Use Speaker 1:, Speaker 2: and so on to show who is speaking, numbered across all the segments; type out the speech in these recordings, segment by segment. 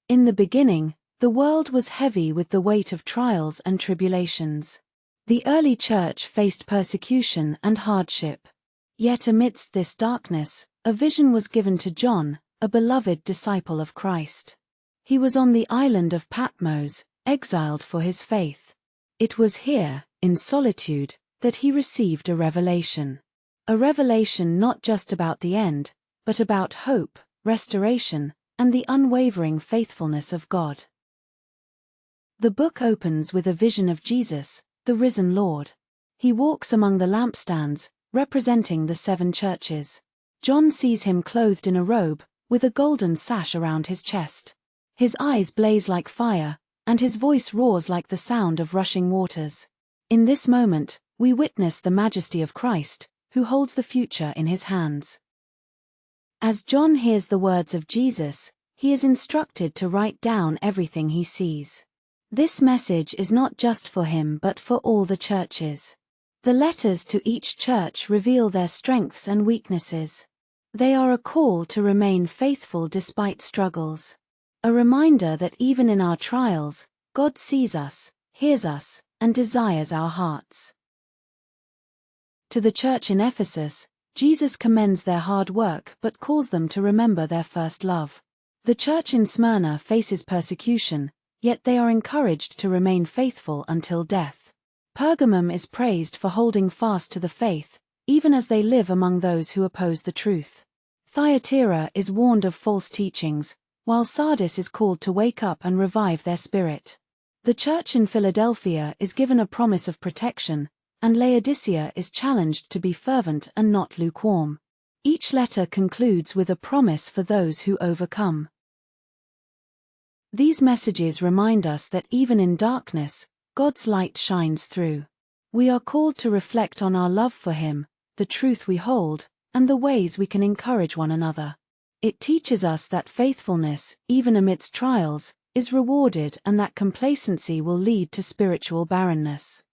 Speaker 1: In the beginning, the world was heavy with the weight of trials and tribulations. The early church faced persecution and hardship. Yet amidst this darkness, a vision was given to John, a beloved disciple of Christ. He was on the island of Patmos, exiled for his faith. It was here, in solitude, that he received a revelation. A revelation not just about the end, but about hope, restoration, and the unwavering faithfulness of God. The book opens with a vision of Jesus, the risen Lord. He walks among the lampstands, representing the 7 churches. John sees him clothed in a robe, with a golden sash around his chest. His eyes blaze like fire, and his voice roars like the sound of rushing waters. In this moment, we witness the majesty of Christ, who holds the future in his hands. As John hears the words of Jesus, he is instructed to write down everything he sees. This message is not just for him but for all the churches. The letters to each church reveal their strengths and weaknesses. They are a call to remain faithful despite struggles. A reminder that even in our trials, God sees us, hears us, and desires our hearts. To the church in Ephesus, Jesus commends their hard work but calls them to remember their first love. The church in Smyrna faces persecution, yet they are encouraged to remain faithful until death. Pergamum is praised for holding fast to the faith, even as they live among those who oppose the truth. Thyatira is warned of false teachings, while Sardis is called to wake up and revive their spirit. The church in Philadelphia is given a promise of protection, and Laodicea is challenged to be fervent and not lukewarm. Each letter concludes with a promise for those who overcome. These messages remind us that even in darkness, God's light shines through. We are called to reflect on our love for Him, the truth we hold, and the ways we can encourage one another. It teaches us that faithfulness, even amidst trials, is rewarded and that complacency will lead to spiritual barrenness.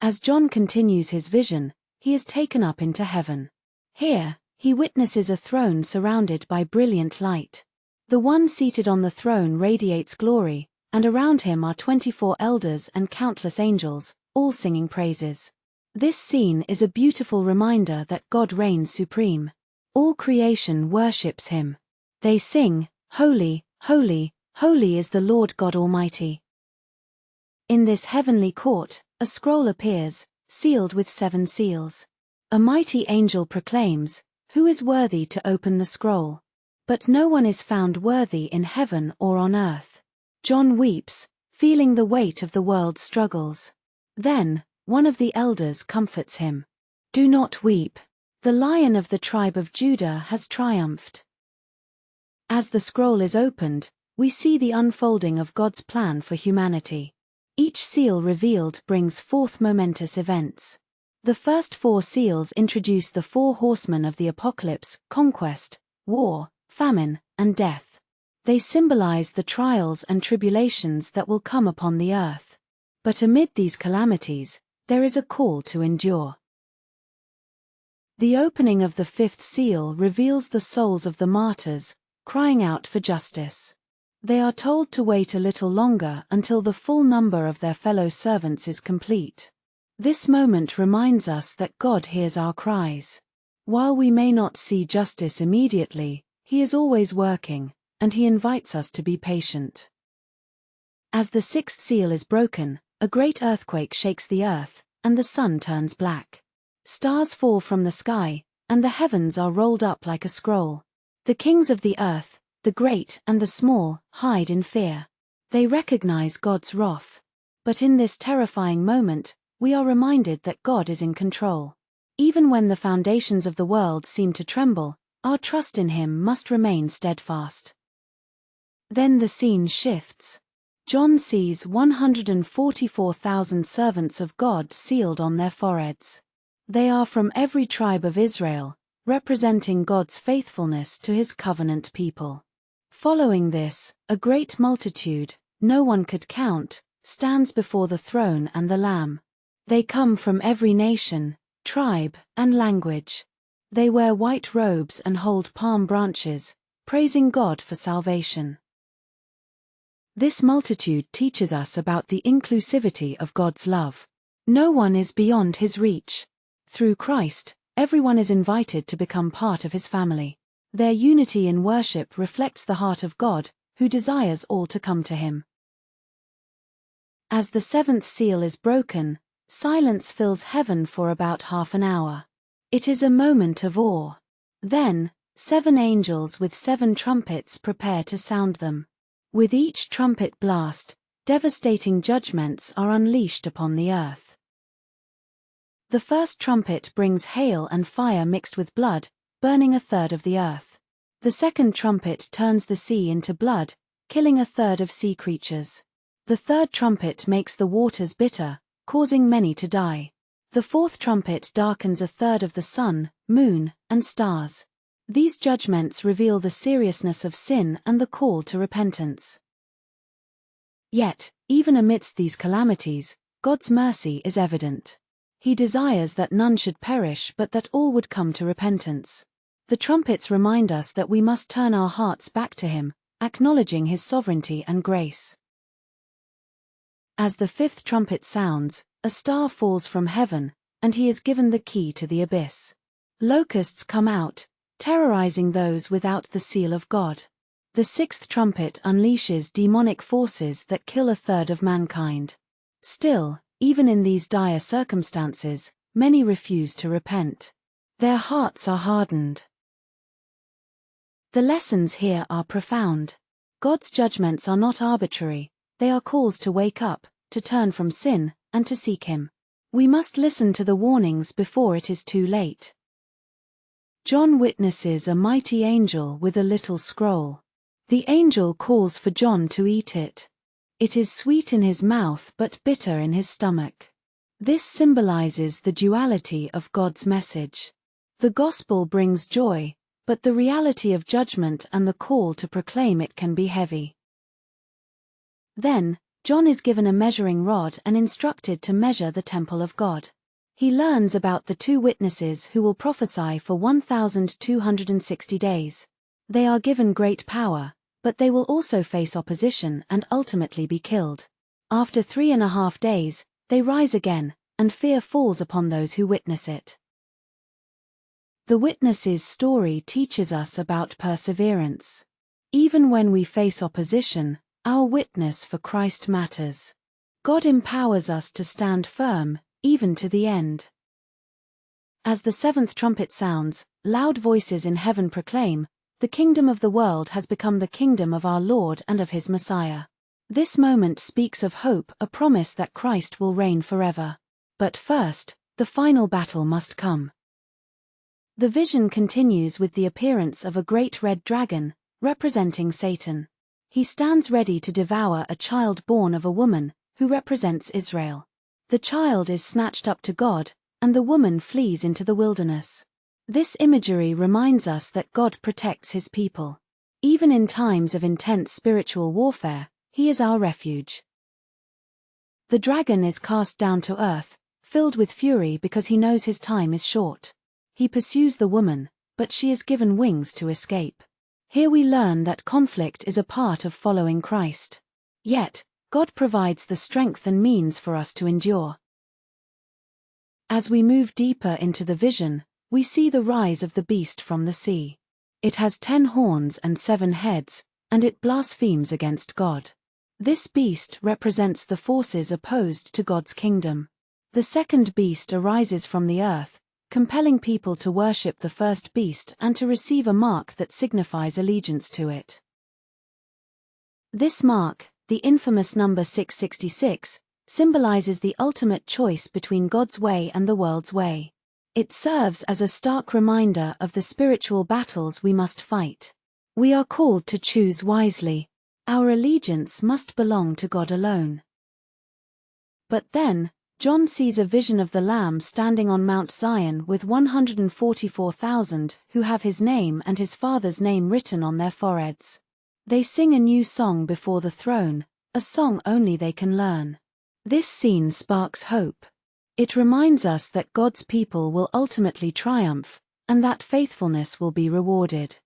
Speaker 1: As John continues his vision, he is taken up into heaven. Here, he witnesses a throne surrounded by brilliant light. The one seated on the throne radiates glory, and around him are 24 elders and countless angels, all singing praises. This scene is a beautiful reminder that God reigns supreme. All creation worships Him. They sing, "Holy, holy, holy is the Lord God Almighty." In this heavenly court, a scroll appears, sealed with 7 seals. A mighty angel proclaims, "Who is worthy to open the scroll?" But no one is found worthy in heaven or on earth. John weeps, feeling the weight of the world's struggles. Then, one of the elders comforts him. "Do not weep. The Lion of the tribe of Judah has triumphed." As the scroll is opened, we see the unfolding of God's plan for humanity. Each seal revealed brings forth momentous events. The first 4 seals introduce the 4 horsemen of the apocalypse: conquest, war, famine, and death. They symbolize the trials and tribulations that will come upon the earth. But amid these calamities, there is a call to endure. The opening of the 5th seal reveals the souls of the martyrs, crying out for justice. They are told to wait a little longer until the full number of their fellow servants is complete. This moment reminds us that God hears our cries. While we may not see justice immediately, He is always working, and He invites us to be patient. As the 6th seal is broken, a great earthquake shakes the earth, and the sun turns black. Stars fall from the sky, and the heavens are rolled up like a scroll. The kings of the earth, the great and the small, hide in fear. They recognize God's wrath. But in this terrifying moment, we are reminded that God is in control. Even when the foundations of the world seem to tremble, our trust in Him must remain steadfast. Then the scene shifts. John sees 144,000 servants of God sealed on their foreheads. They are from every tribe of Israel, representing God's faithfulness to His covenant people. Following this, a great multitude, no one could count, stands before the throne and the Lamb. They come from every nation, tribe, and language. They wear white robes and hold palm branches, praising God for salvation. This multitude teaches us about the inclusivity of God's love. No one is beyond his reach. Through Christ, everyone is invited to become part of his family. Their unity in worship reflects the heart of God, who desires all to come to him. As the seventh seal is broken, silence fills heaven for about half an hour. It is a moment of awe. Then, 7 angels with 7 trumpets prepare to sound them. With each trumpet blast, devastating judgments are unleashed upon the earth. The first trumpet brings hail and fire mixed with blood, burning 1/3 of the earth. The second trumpet turns the sea into blood, killing 1/3 of sea creatures. The third trumpet makes the waters bitter, causing many to die. The fourth trumpet darkens 1/3 of the sun, moon, and stars. These judgments reveal the seriousness of sin and the call to repentance. Yet, even amidst these calamities, God's mercy is evident. He desires that none should perish but that all would come to repentance. The trumpets remind us that we must turn our hearts back to him, acknowledging his sovereignty and grace. As the fifth trumpet sounds, a star falls from heaven, and he is given the key to the abyss. Locusts come out, terrorizing those without the seal of God. The sixth trumpet unleashes demonic forces that kill 1/3 of mankind. Still, even in these dire circumstances, many refuse to repent. Their hearts are hardened. The lessons here are profound. God's judgments are not arbitrary, they are calls to wake up, to turn from sin, and to seek him. We must listen to the warnings before it is too late. John witnesses a mighty angel with a little scroll. The angel calls for John to eat it. It is sweet in his mouth but bitter in his stomach. This symbolizes the duality of God's message. The gospel brings joy, but the reality of judgment and the call to proclaim it can be heavy. Then, John is given a measuring rod and instructed to measure the temple of God. He learns about the 2 witnesses who will prophesy for 1,260 days. They are given great power, but they will also face opposition and ultimately be killed. After 3.5 days, they rise again, and fear falls upon those who witness it. The witnesses' story teaches us about perseverance. Even when we face opposition, our witness for Christ matters. God empowers us to stand firm, even to the end. As the 7th trumpet sounds, loud voices in heaven proclaim, "The kingdom of the world has become the kingdom of our Lord and of his Messiah." This moment speaks of hope, a promise that Christ will reign forever. But first, the final battle must come. The vision continues with the appearance of a great red dragon, representing Satan. He stands ready to devour a child born of a woman, who represents Israel. The child is snatched up to God, and the woman flees into the wilderness. This imagery reminds us that God protects his people. Even in times of intense spiritual warfare, he is our refuge. The dragon is cast down to earth, filled with fury because he knows his time is short. He pursues the woman, but she is given wings to escape. Here we learn that conflict is a part of following Christ. Yet, God provides the strength and means for us to endure. As we move deeper into the vision, we see the rise of the beast from the sea. It has 10 horns and 7 heads, and it blasphemes against God. This beast represents the forces opposed to God's kingdom. The second beast arises from the earth, compelling people to worship the first beast and to receive a mark that signifies allegiance to it. This mark, the infamous number 666, symbolizes the ultimate choice between God's way and the world's way. It serves as a stark reminder of the spiritual battles we must fight. We are called to choose wisely. Our allegiance must belong to God alone. But then, John sees a vision of the Lamb standing on Mount Zion with 144,000 who have his name and his Father's name written on their foreheads. They sing a new song before the throne, a song only they can learn. This scene sparks hope. It reminds us that God's people will ultimately triumph, and that faithfulness will be rewarded.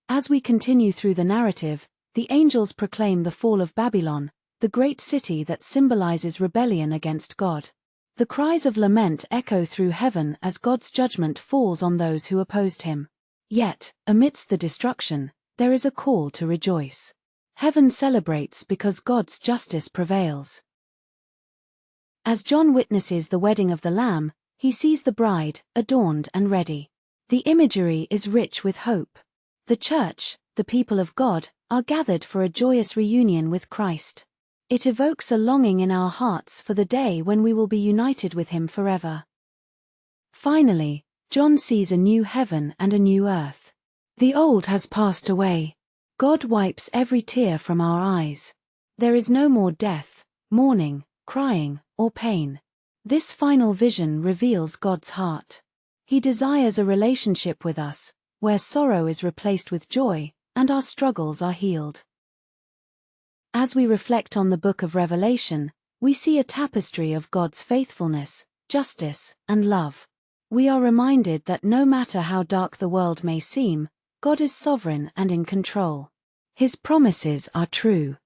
Speaker 1: As we continue through the narrative, the angels proclaim the fall of Babylon, the great city that symbolizes rebellion against God. The cries of lament echo through heaven as God's judgment falls on those who opposed him. Yet, amidst the destruction, there is a call to rejoice. Heaven celebrates because God's justice prevails. As John witnesses the wedding of the Lamb, he sees the bride, adorned and ready. The imagery is rich with hope. The church, the people of God, are gathered for a joyous reunion with Christ. It evokes a longing in our hearts for the day when we will be united with him forever. Finally, John sees a new heaven and a new earth. The old has passed away. God wipes every tear from our eyes. There is no more death, mourning, crying, or pain. This final vision reveals God's heart. He desires a relationship with us, where sorrow is replaced with joy, and our struggles are healed. As we reflect on the book of Revelation, we see a tapestry of God's faithfulness, justice, and love. We are reminded that no matter how dark the world may seem, God is sovereign and in control. His promises are true.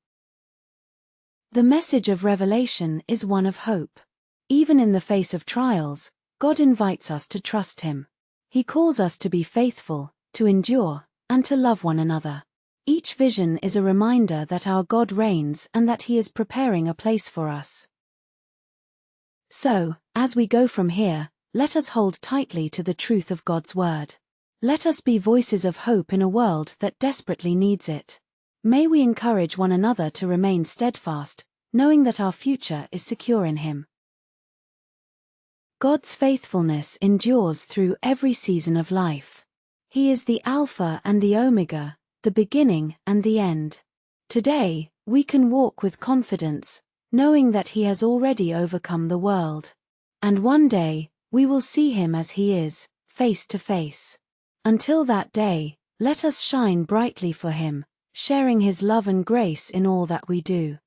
Speaker 1: The message of Revelation is one of hope. Even in the face of trials, God invites us to trust him. He calls us to be faithful, to endure, and to love one another. Each vision is a reminder that our God reigns and that he is preparing a place for us. So, as we go from here, let us hold tightly to the truth of God's word. Let us be voices of hope in a world that desperately needs it. May we encourage one another to remain steadfast, knowing that our future is secure in him. God's faithfulness endures through every season of life. He is the Alpha and the Omega, the beginning and the end. Today, we can walk with confidence, knowing that he has already overcome the world. And one day, we will see him as he is, face to face. Until that day, let us shine brightly for him, sharing his love and grace in all that we do.